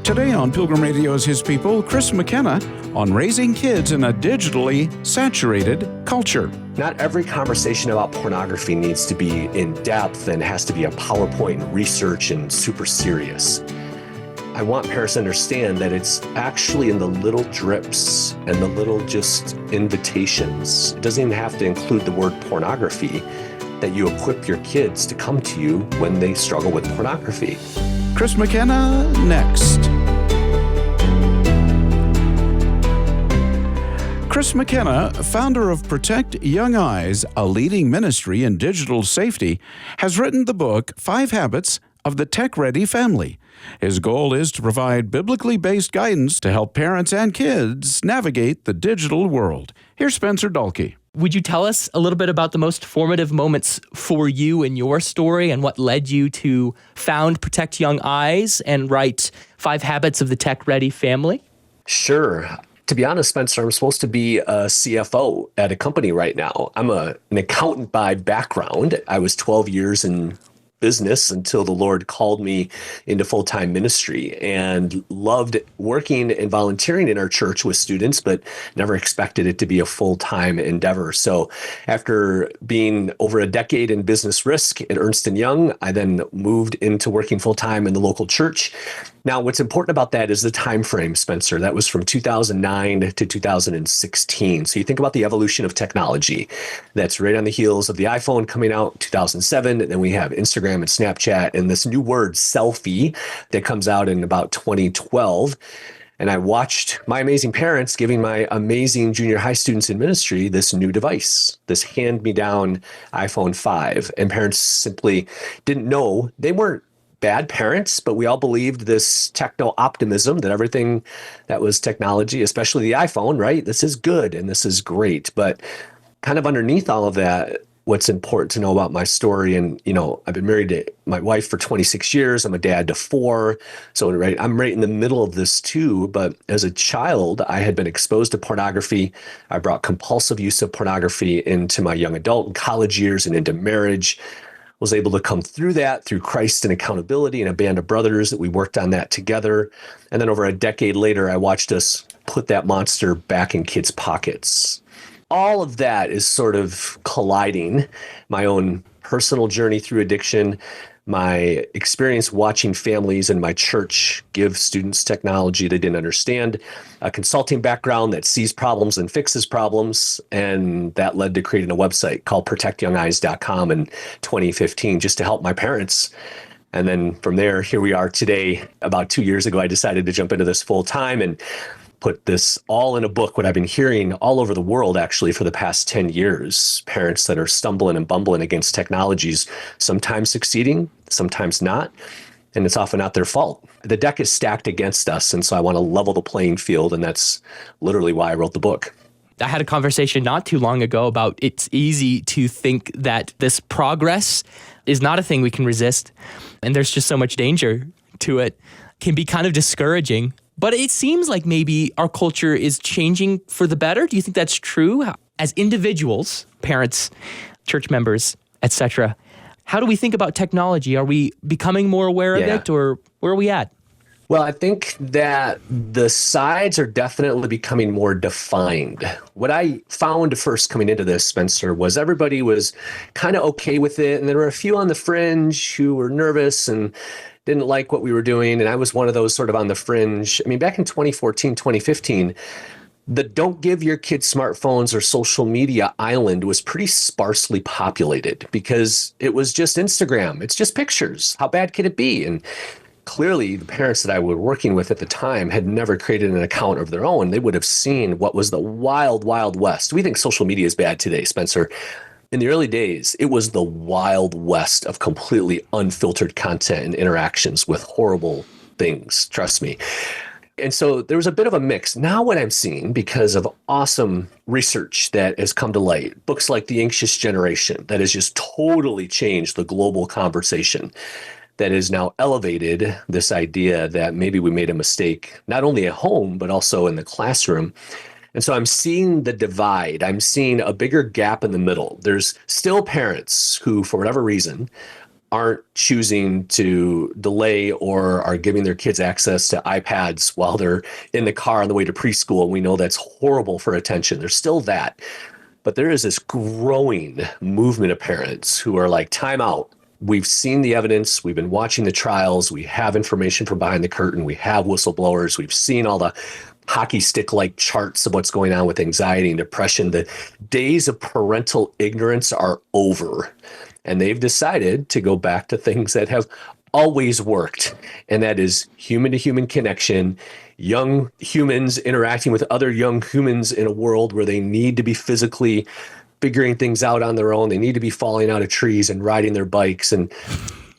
Today on Pilgrim Radio's His People, Chris McKenna on raising kids in a digitally saturated culture. Not every conversation about pornography needs to be in depth and has to be a PowerPoint and research and super serious. I want parents to understand that it's actually in the little drips and the little just invitations. It doesn't even have to include the word pornography, that you equip your kids to come to you when they struggle with pornography. Chris McKenna next. Chris McKenna, founder of Protect Young Eyes, a leading ministry in digital safety, has written the book 5 Habits of the Tech-Ready Family. His goal is to provide biblically based guidance to help parents and kids navigate the digital world. Here's Spencer Dahlke. Would you tell us a little bit about the most formative moments for you in your story and what led you to found Protect Young Eyes and write 5 Habits of the Tech-Ready Family? Sure. To be honest, Spencer, I'm supposed to be a CFO at a company right now. I'm an accountant by background. I was 12 years in business until the Lord called me into full-time ministry, and loved working and volunteering in our church with students, but never expected it to be a full-time endeavor. So after being over a decade in business risk at Ernst & Young, I then moved into working full-time in the local church. Now, what's important about that is the time frame, Spencer. That was from 2009 to 2016. So you think about the evolution of technology. That's right on the heels of the iPhone coming out in 2007. And then we have Instagram and Snapchat and this new word, selfie, that comes out in about 2012. And I watched my amazing parents giving my amazing junior high students in ministry this new device, this hand-me-down iPhone 5. And parents simply didn't know. They weren't bad parents, but we all believed this techno-optimism that everything that was technology, especially the iPhone, right? This is good and this is great. But kind of underneath all of that, what's important to know about my story, and, I've been married to my wife for 26 years. I'm a dad to 4. So I'm right in the middle of this too. But as a child, I had been exposed to pornography. I brought compulsive use of pornography into my young adult and college years and into marriage. Was able to come through that through Christ and accountability and a band of brothers that we worked on that together. And then over a decade later, I watched us put that monster back in kids' pockets. All of that is sort of colliding. My own personal journey through addiction, my experience watching families in my church give students technology they didn't understand, a consulting background that sees problems and fixes problems, and that led to creating a website called protectyoungeyes.com in 2015 just to help my parents. And then from there, here we are today. About 2 years ago, I decided to jump into this full time and put this all in a book, what I've been hearing all over the world, actually, for the past 10 years. Parents that are stumbling and bumbling against technologies, sometimes succeeding, sometimes not. And it's often not their fault. The deck is stacked against us. And so I want to level the playing field. And that's literally why I wrote the book. I had a conversation not too long ago about it's easy to think that this progress is not a thing we can resist. And there's just so much danger to it. Can be kind of discouraging. But it seems like maybe our culture is changing for the better. Do you think that's true? As individuals, parents, church members, etc., how do we think about technology? Are we becoming more aware of it, or where are we at? Well, I think that the sides are definitely becoming more defined. What I found first coming into this, Spencer, was everybody was kind of okay with it. And there were a few on the fringe who were nervous and didn't like what we were doing. And I was one of those sort of on the fringe. I mean, back in 2014, 2015, the don't give your kids smartphones or social media island was pretty sparsely populated because it was just Instagram. It's just pictures. How bad could it be? And clearly, the parents that I was working with at the time had never created an account of their own. They would have seen what was the wild, wild west. We think social media is bad today, Spencer. In the early days, it was the wild west of completely unfiltered content and interactions with horrible things, trust me. And so there was a bit of a mix. Now what I'm seeing, because of awesome research that has come to light, books like The Anxious Generation, that has just totally changed the global conversation, that has now elevated this idea that maybe we made a mistake, not only at home, but also in the classroom. And so I'm seeing the divide. I'm seeing a bigger gap in the middle. There's still parents who, for whatever reason, aren't choosing to delay or are giving their kids access to iPads while they're in the car on the way to preschool. We know that's horrible for attention. There's still that. But there is this growing movement of parents who are like, time out. We've seen the evidence. We've been watching the trials. We have information from behind the curtain. We have whistleblowers. We've seen all the hockey stick-like charts of what's going on with anxiety and depression. The days of parental ignorance are over. And they've decided to go back to things that have always worked. And that is human-to-human connection, young humans interacting with other young humans in a world where they need to be physically figuring things out on their own. They need to be falling out of trees and riding their bikes, and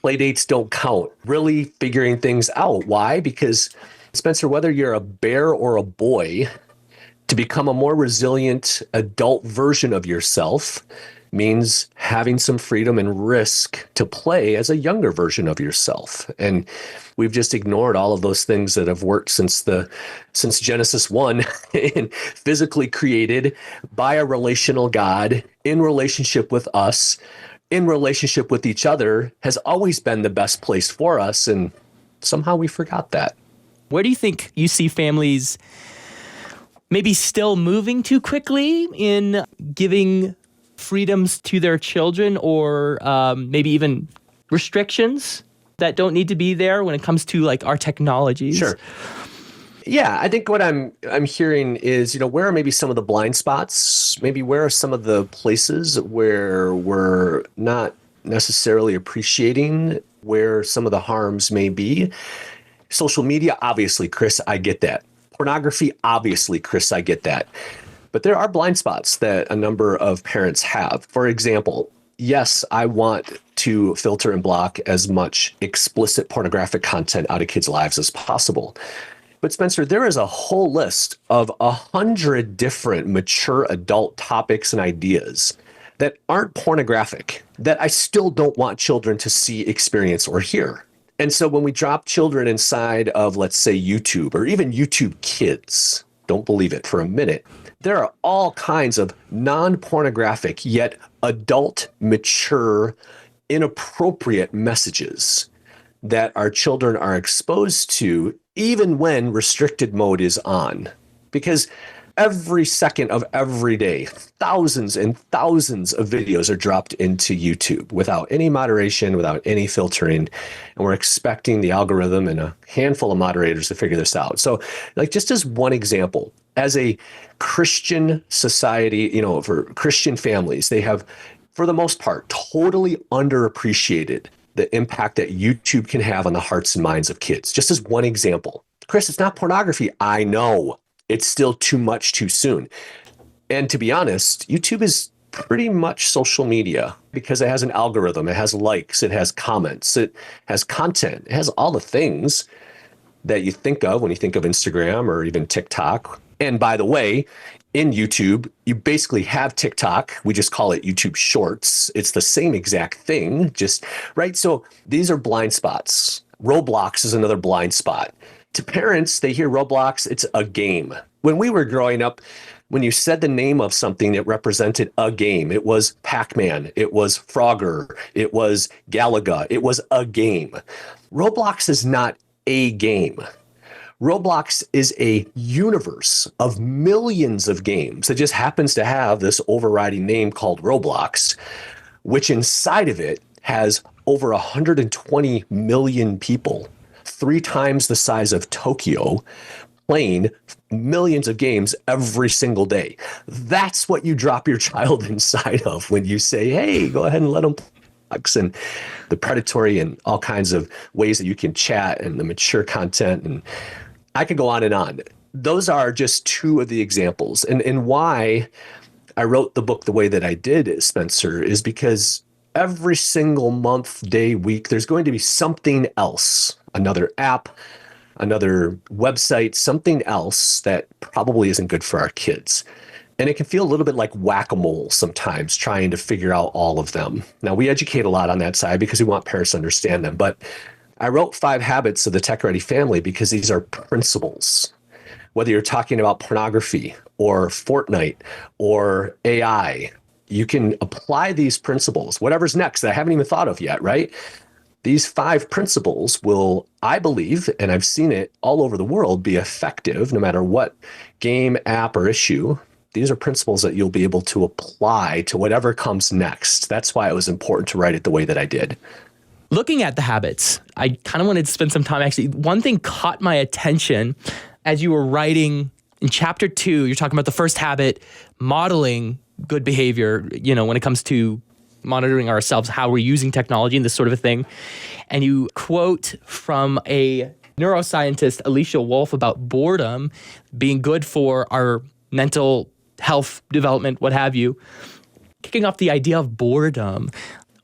play dates don't count. Really figuring things out. Why? Because, Spencer, whether you're a bear or a boy, to become a more resilient adult version of yourself means having some freedom and risk to play as a younger version of yourself. And we've just ignored all of those things that have worked since Genesis 1 and physically created by a relational God in relationship with us, in relationship with each other, has always been the best place for us. And somehow we forgot that. Where do you think you see families maybe still moving too quickly in giving freedoms to their children, or maybe even restrictions that don't need to be there when it comes to like our technologies? Sure. Yeah, I think what I'm hearing is, where are maybe some of the blind spots? Maybe where are some of the places where we're not necessarily appreciating where some of the harms may be? Social media, obviously, Chris, I get that. Pornography, obviously, Chris, I get that. But there are blind spots that a number of parents have. For example, yes, I want to filter and block as much explicit pornographic content out of kids' lives as possible. But Spencer, there is a whole list of 100 different mature adult topics and ideas that aren't pornographic that I still don't want children to see, experience, or hear. And so when we drop children inside of, let's say, YouTube or even YouTube Kids, don't believe it for a minute, there are all kinds of non-pornographic yet adult, mature, inappropriate messages that our children are exposed to even when restricted mode is on. Because every second of every day, thousands and thousands of videos are dropped into YouTube without any moderation, without any filtering. And we're expecting the algorithm and a handful of moderators to figure this out. So, like, just as one example, as a Christian society, for Christian families, they have, for the most part, totally underappreciated the impact that YouTube can have on the hearts and minds of kids. Just as one example. Chris, it's not pornography. I know. It's still too much too soon. And to be honest, YouTube is pretty much social media because it has an algorithm, it has likes, it has comments, it has content, it has all the things that you think of when you think of Instagram or even TikTok. And by the way, in YouTube, you basically have TikTok. We just call it YouTube Shorts. It's the same exact thing, right? So these are blind spots. Roblox is another blind spot. To parents, they hear Roblox, it's a game. When we were growing up, when you said the name of something, it represented a game. It was Pac-Man, it was Frogger, it was Galaga, it was a game. Roblox is not a game. Roblox is a universe of millions of games that just happens to have this overriding name called Roblox, which inside of it has over 120 million people, 3 times the size of Tokyo, playing millions of games every single day. That's what you drop your child inside of when you say, hey, go ahead and let them play. And the predatory and all kinds of ways that you can chat and the mature content. And I could go on and on. Those are just 2 of the examples. And why I wrote the book the way that I did, Spencer, is because every single month, day, week, there's going to be something else, another app, another website, something else that probably isn't good for our kids. And it can feel a little bit like whack-a-mole sometimes, trying to figure out all of them. Now, we educate a lot on that side because we want parents to understand them. But I wrote 5 Habits of the Tech-Ready Family because these are principles. Whether you're talking about pornography or Fortnite or AI, you can apply these principles, whatever's next that I haven't even thought of yet, right? These 5 principles will, I believe, and I've seen it all over the world, be effective no matter what game, app, or issue. These are principles that you'll be able to apply to whatever comes next. That's why it was important to write it the way that I did. Looking at the habits, I kind of wanted to spend some time actually. One thing caught my attention as you were writing in chapter 2, you're talking about the first habit, modeling good behavior, when it comes to monitoring ourselves, how we're using technology and this sort of a thing. And you quote from a neuroscientist, Alicia Wolf, about boredom being good for our mental health development, what have you. Kicking off the idea of boredom,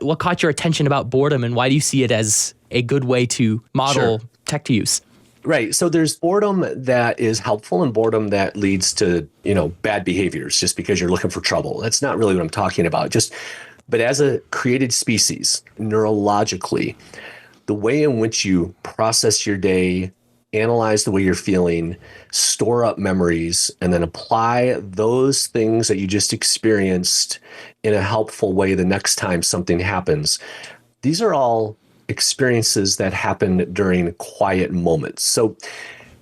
what caught your attention about boredom and why do you see it as a good way to model tech to use? Right. So there's boredom that is helpful and boredom that leads to, bad behaviors just because you're looking for trouble. That's not really what I'm talking about. But as a created species, neurologically, the way in which you process your day, analyze the way you're feeling, store up memories, and then apply those things that you just experienced in a helpful way the next time something happens. These are all experiences that happen during quiet moments. So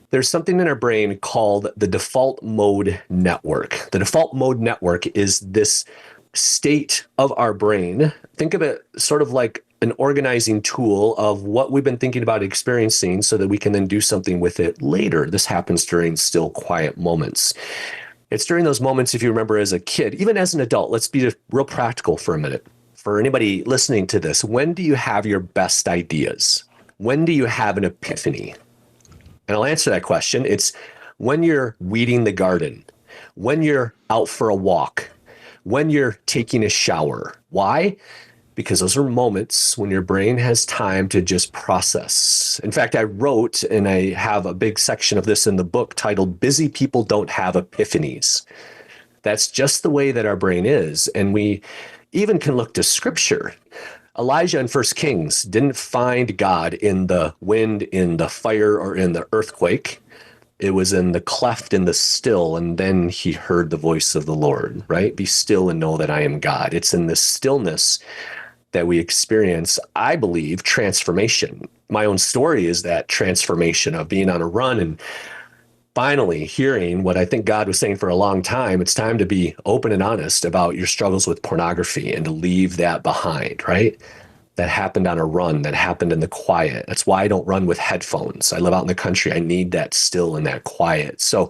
there's something in our brain called the default mode network. The default mode network is this state of our brain. Think of it sort of like an organizing tool of what we've been thinking about experiencing so that we can then do something with it later. This happens during still quiet moments. It's during those moments, if you remember as a kid, even as an adult, let's be real practical for a minute. For anybody listening to this, when do you have your best ideas? When do you have an epiphany? And I'll answer that question. It's when you're weeding the garden, when you're out for a walk, when you're taking a shower. Why? Because those are moments when your brain has time to just process. In fact, I wrote, and I have a big section of this in the book titled Busy People Don't Have Epiphanies. That's just the way that our brain is. And we even can look to scripture. Elijah in 1 Kings didn't find God in the wind, in the fire, or in the earthquake. It was in the cleft, in the still, and then he heard the voice of the Lord, right? Be still and know that I am God. It's in the stillness that we experience, I believe, transformation. My own story is that transformation of being on a run and finally hearing what I think God was saying for a long time. It's time to be open and honest about your struggles with pornography and to leave that behind, right? That happened on a run, that happened in the quiet. That's why I don't run with headphones. I live out in the country. I need that still and that quiet. So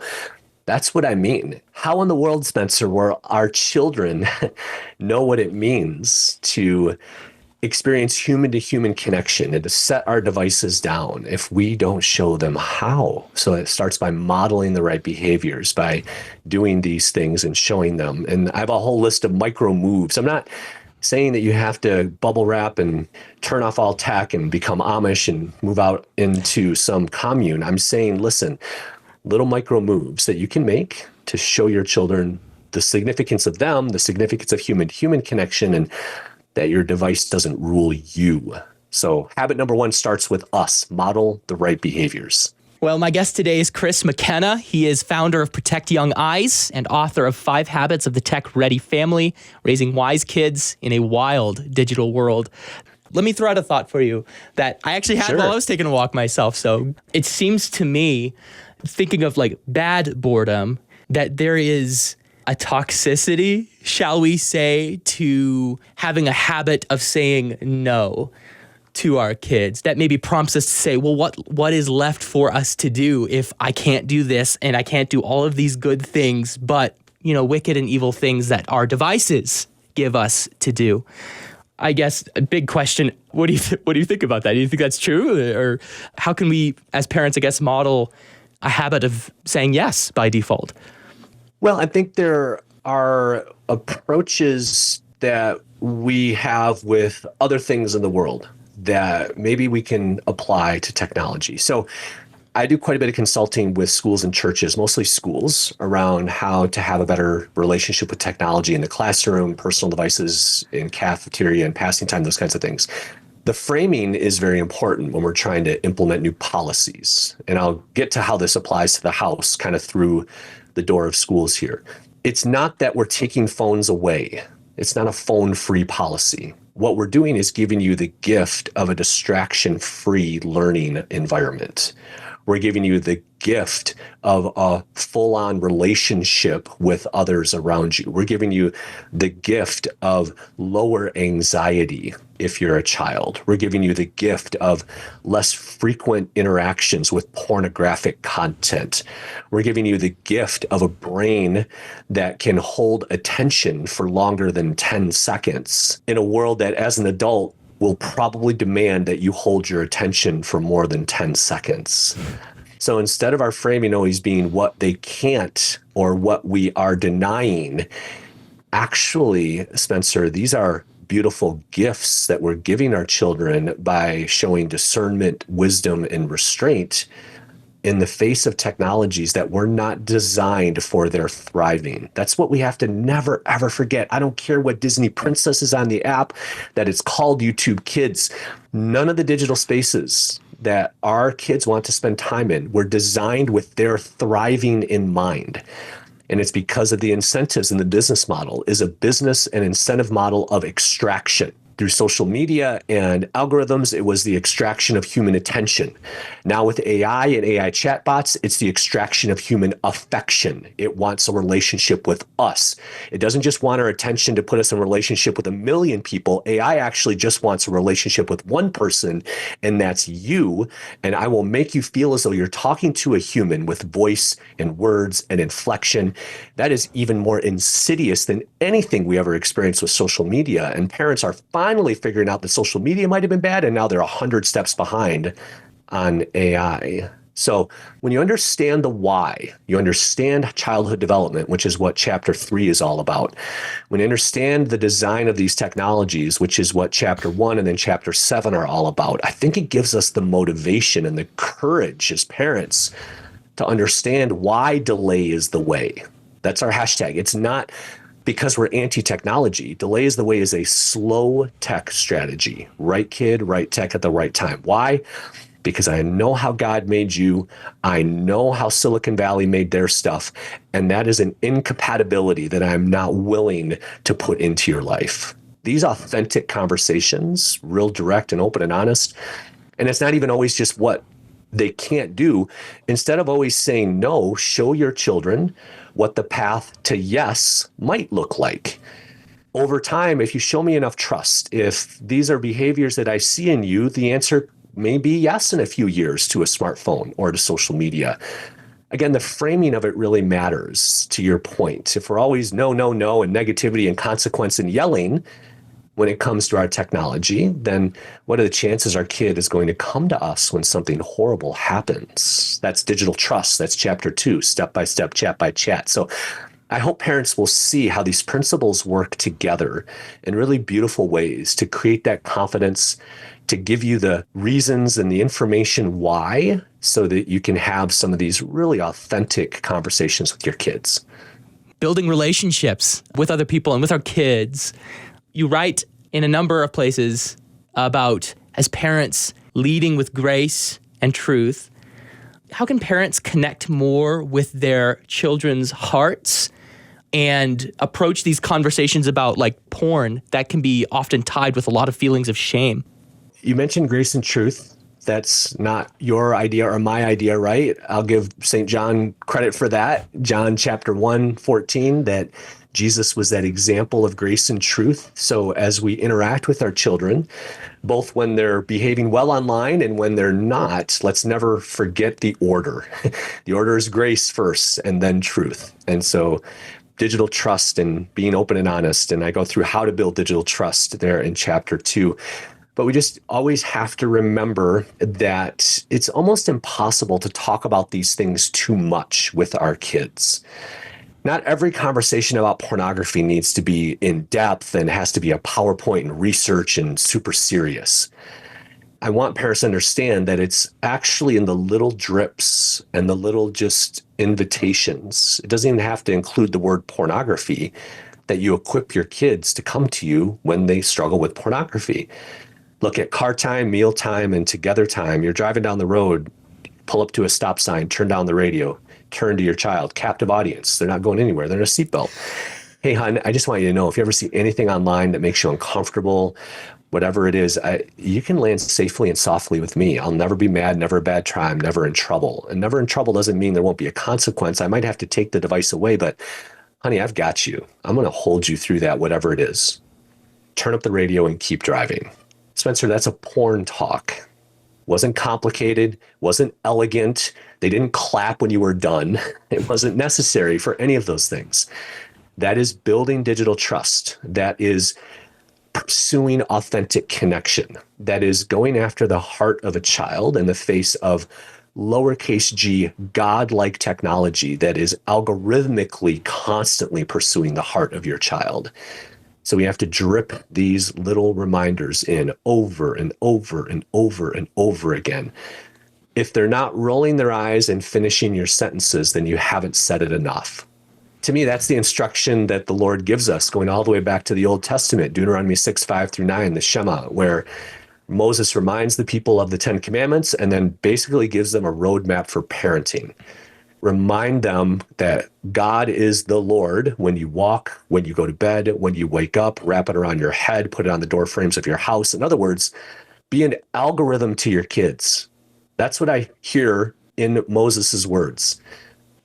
that's what I mean. How in the world, Spencer, will our children know what it means to experience human-to-human connection and to set our devices down if we don't show them how? So it starts by modeling the right behaviors, by doing these things and showing them. And I have a whole list of micro moves. I'm not saying that you have to bubble wrap and turn off all tech and become Amish and move out into some commune. I'm saying, listen, little micro moves that you can make to show your children the significance of them, the significance of human-to-human connection, and that your device doesn't rule you. So habit number 1 starts with us. Model the right behaviors. Well, my guest today is Chris McKenna. He is founder of Protect Young Eyes and author of 5 Habits of the Tech-Ready Family, Raising Wise Kids in a Wild Digital World. Let me throw out a thought for you that I actually had while I was taking a walk myself. So it seems to me, thinking of like bad boredom, that there is a toxicity, shall we say, to having a habit of saying no to our kids that maybe prompts us to say, well, what is left for us to do if I can't do this and I can't do all of these good things, but, wicked and evil things that our devices give us to do? I guess a big question, what do you think about that? Do you think that's true? Or how can we, as parents, I guess, model a habit of saying yes by default? Well, I think there are approaches that we have with other things in the world that maybe we can apply to technology. So I do quite a bit of consulting with schools and churches, mostly schools, around how to have a better relationship with technology in the classroom, personal devices in cafeteria and passing time, those kinds of things. The framing is very important when we're trying to implement new policies. And I'll get to how this applies to the house kind of through the door of schools here. It's not that we're taking phones away. It's not a phone-free policy. What we're doing is giving you the gift of a distraction-free learning environment. We're giving you the gift of a full-on relationship with others around you. We're giving you the gift of lower anxiety if you're a child. We're giving you the gift of less frequent interactions with pornographic content. We're giving you the gift of a brain that can hold attention for longer than 10 seconds in a world that, as an adult, will probably demand that you hold your attention for more than 10 seconds. So instead of our framing always being what they can't or what we are denying, actually, Spencer, these are beautiful gifts that we're giving our children by showing discernment, wisdom, and restraint in the face of technologies that were not designed for their thriving. That's what we have to never, ever forget. I don't care what Disney Princess is on the app, that it's called YouTube Kids. None of the digital spaces that our kids want to spend time in were designed with their thriving in mind. And it's because of the incentives in the business model is a business and incentive model of extraction. Through social media and algorithms, it was the extraction of human attention. Now with AI and AI chatbots, it's the extraction of human affection. It wants a relationship with us. It doesn't just want our attention to put us in a relationship with a million people. AI actually just wants a relationship with one person, and that's you. And I will make you feel as though you're talking to a human with voice and words and inflection. That is even more insidious than anything we ever experienced with social media. And parents are finally figuring out that social media might have been bad, and now they're 100 steps behind on AI. So when you understand the why, you understand childhood development, which is what chapter 3 is all about. When you understand the design of these technologies, which is what chapter 1 and then chapter 7 are all about, I think it gives us the motivation and the courage as parents to understand why delay is the way. That's our hashtag. It's not because we're anti-technology. Delay is the way is a slow tech strategy. Right kid, right tech at the right time. Why? Because I know how God made you. I know how Silicon Valley made their stuff. And that is an incompatibility that I'm not willing to put into your life. These authentic conversations, real direct and open and honest. And it's not even always just what they can't do. Instead of always saying no, show your children what the path to yes might look like. Over time, if you show me enough trust, if these are behaviors that I see in you, the answer may be yes in a few years to a smartphone or to social media. Again, the framing of it really matters, to your point. If we're always no, no, no, and negativity and consequence and yelling when it comes to our technology, then what are the chances our kid is going to come to us when something horrible happens? That's digital trust. That's chapter 2, step by step, chat by chat. So I hope parents will see how these principles work together in really beautiful ways to create that confidence, to give you the reasons and the information why, so that you can have some of these really authentic conversations with your kids. Building relationships with other people and with our kids. You write in a number of places about, as parents, leading with grace and truth. How can parents connect more with their children's hearts and approach these conversations about like porn that can be often tied with a lot of feelings of shame? You mentioned grace and truth. That's not your idea or my idea, right? I'll give St. John credit for that. John chapter 1:14, that Jesus was that example of grace and truth. So as we interact with our children, both when they're behaving well online and when they're not, let's never forget the order. The order is grace first and then truth. And so digital trust and being open and honest. And I go through how to build digital trust there in chapter 2. But we just always have to remember that it's almost impossible to talk about these things too much with our kids. Not every conversation about pornography needs to be in depth and has to be a PowerPoint and research and super serious. I want parents to understand that it's actually in the little drips and the little just invitations. It doesn't even have to include the word pornography, that you equip your kids to come to you when they struggle with pornography. Look at car time, meal time, and together time. You're driving down the road, pull up to a stop sign, turn down the radio, turn to your child, captive audience. They're not going anywhere. They're in a seatbelt. Hey, hon, I just want you to know, if you ever see anything online that makes you uncomfortable, whatever it is, you can land safely and softly with me. I'll never be mad, never a bad time, never in trouble. And never in trouble doesn't mean there won't be a consequence. I might have to take the device away, but honey, I've got you. I'm going to hold you through that, whatever it is. Turn up the radio and keep driving. Spencer, that's a porn talk. Wasn't complicated, wasn't elegant. They didn't clap when you were done. It wasn't necessary for any of those things. That is building digital trust. That is pursuing authentic connection. That is going after the heart of a child in the face of lowercase g, God-like technology that is algorithmically constantly pursuing the heart of your child. So we have to drip these little reminders in over and over and over and over again. If they're not rolling their eyes and finishing your sentences, then you haven't said it enough. To me, that's the instruction that the Lord gives us, going all the way back to the Old Testament, Deuteronomy 6:5-9, the Shema, where Moses reminds the people of the 10 Commandments and then basically gives them a roadmap for parenting. Remind them that God is the Lord when you walk, when you go to bed, when you wake up, wrap it around your head, put it on the door frames of your house. In other words, be an algorithm to your kids. That's what I hear in Moses's words.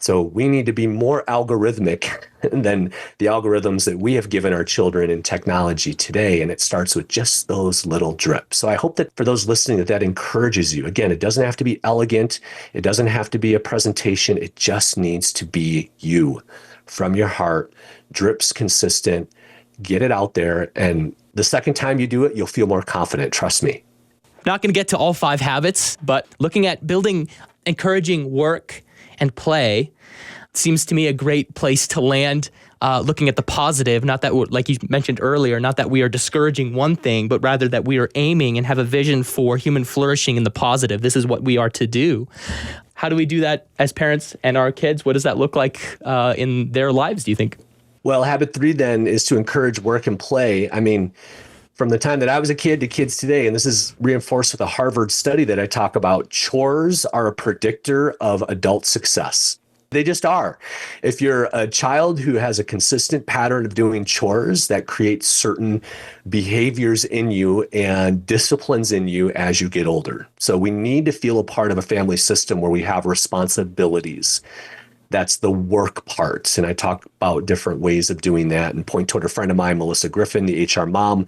So we need to be more algorithmic than the algorithms that we have given our children in technology today. And it starts with just those little drips. So I hope that for those listening, that encourages you. Again, it doesn't have to be elegant. It doesn't have to be a presentation. It just needs to be you from your heart, drips consistent, get it out there. And the second time you do it, you'll feel more confident. Trust me. Not going to get to all 5 habits, but looking at building encouraging work and play seems to me a great place to land, looking at the positive, not that, like you mentioned earlier, not that we are discouraging one thing, but rather that we are aiming and have a vision for human flourishing in the positive. This is what we are to do. How do we do that as parents and our kids? What does that look like in their lives, do you think? Well, habit 3 then is to encourage work and play. I mean, from the time that I was a kid to kids today, and this is reinforced with a Harvard study that I talk about, chores are a predictor of adult success. They just are. If you're a child who has a consistent pattern of doing chores, that creates certain behaviors in you and disciplines in you as you get older. So we need to feel a part of a family system where we have responsibilities. That's the work part. And I talk about different ways of doing that and point toward a friend of mine, Melissa Griffin, the HR mom,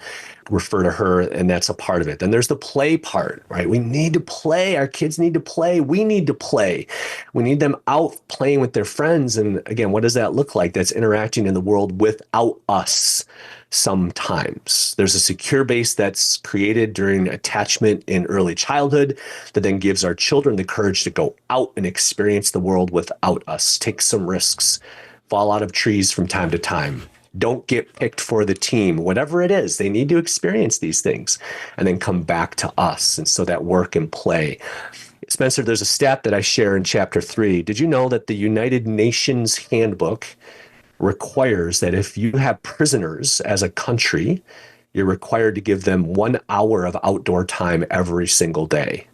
refer to her, and that's a part of it. Then there's the play part, right? We need to play. Our kids need to play. We need to play. We need them out playing with their friends. And again, what does that look like? That's interacting in the world without us. Sometimes there's a secure base that's created during attachment in early childhood that then gives our children the courage to go out and experience the world without us, take some risks, fall out of trees from time to time. Don't get picked for the team, whatever it is. They need to experience these things and then come back to us. And so that work and play. Spencer, there's a stat that I share in chapter 3. Did you know that the United Nations Handbook requires that if you have prisoners as a country, you're required to give them 1 hour of outdoor time every single day?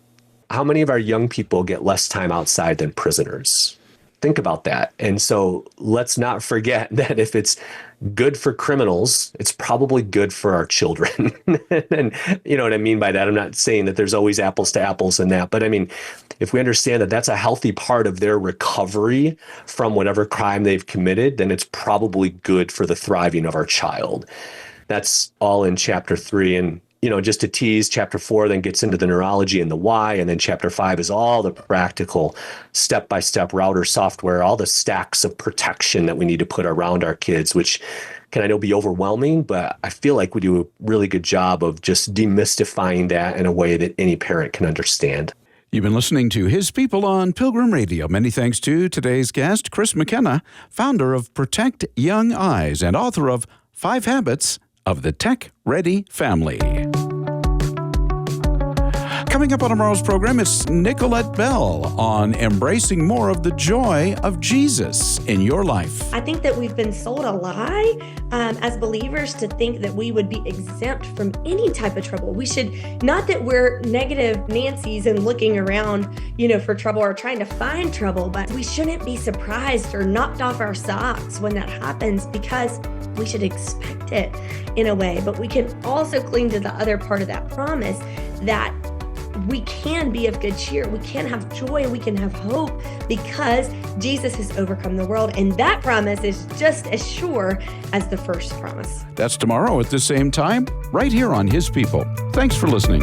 How many of our young people get less time outside than prisoners? Think about that. And so let's not forget that if it's good for criminals, it's probably good for our children. And you know what I mean by that? I'm not saying that there's always apples to apples in that, but I mean, if we understand that that's a healthy part of their recovery from whatever crime they've committed, then it's probably good for the thriving of our child. That's all in chapter 3. And you know, just to tease, chapter 4 then gets into the neurology and the why, and then chapter 5 is all the practical step-by-step router software, all the stacks of protection that we need to put around our kids, which can, I know, be overwhelming, but I feel like we do a really good job of just demystifying that in a way that any parent can understand. You've been listening to His People on Pilgrim Radio. Many thanks to today's guest, Chris McKenna, founder of Protect Young Eyes and author of 5 Habits of the Tech Ready Family. Coming Coming up on tomorrow's program, it's Nicolette Bell on embracing more of the joy of Jesus in your life. I think that we've been sold a lie as believers to think that we would be exempt from any type of trouble. We should, not that we're negative Nancy's and looking around, for trouble or trying to find trouble, but we shouldn't be surprised or knocked off our socks when that happens, because we should expect it in a way. But we can also cling to the other part of that promise that we can be of good cheer. We can have joy. We can have hope because Jesus has overcome the world. And that promise is just as sure as the first promise. That's tomorrow at the same time, right here on His People. Thanks for listening.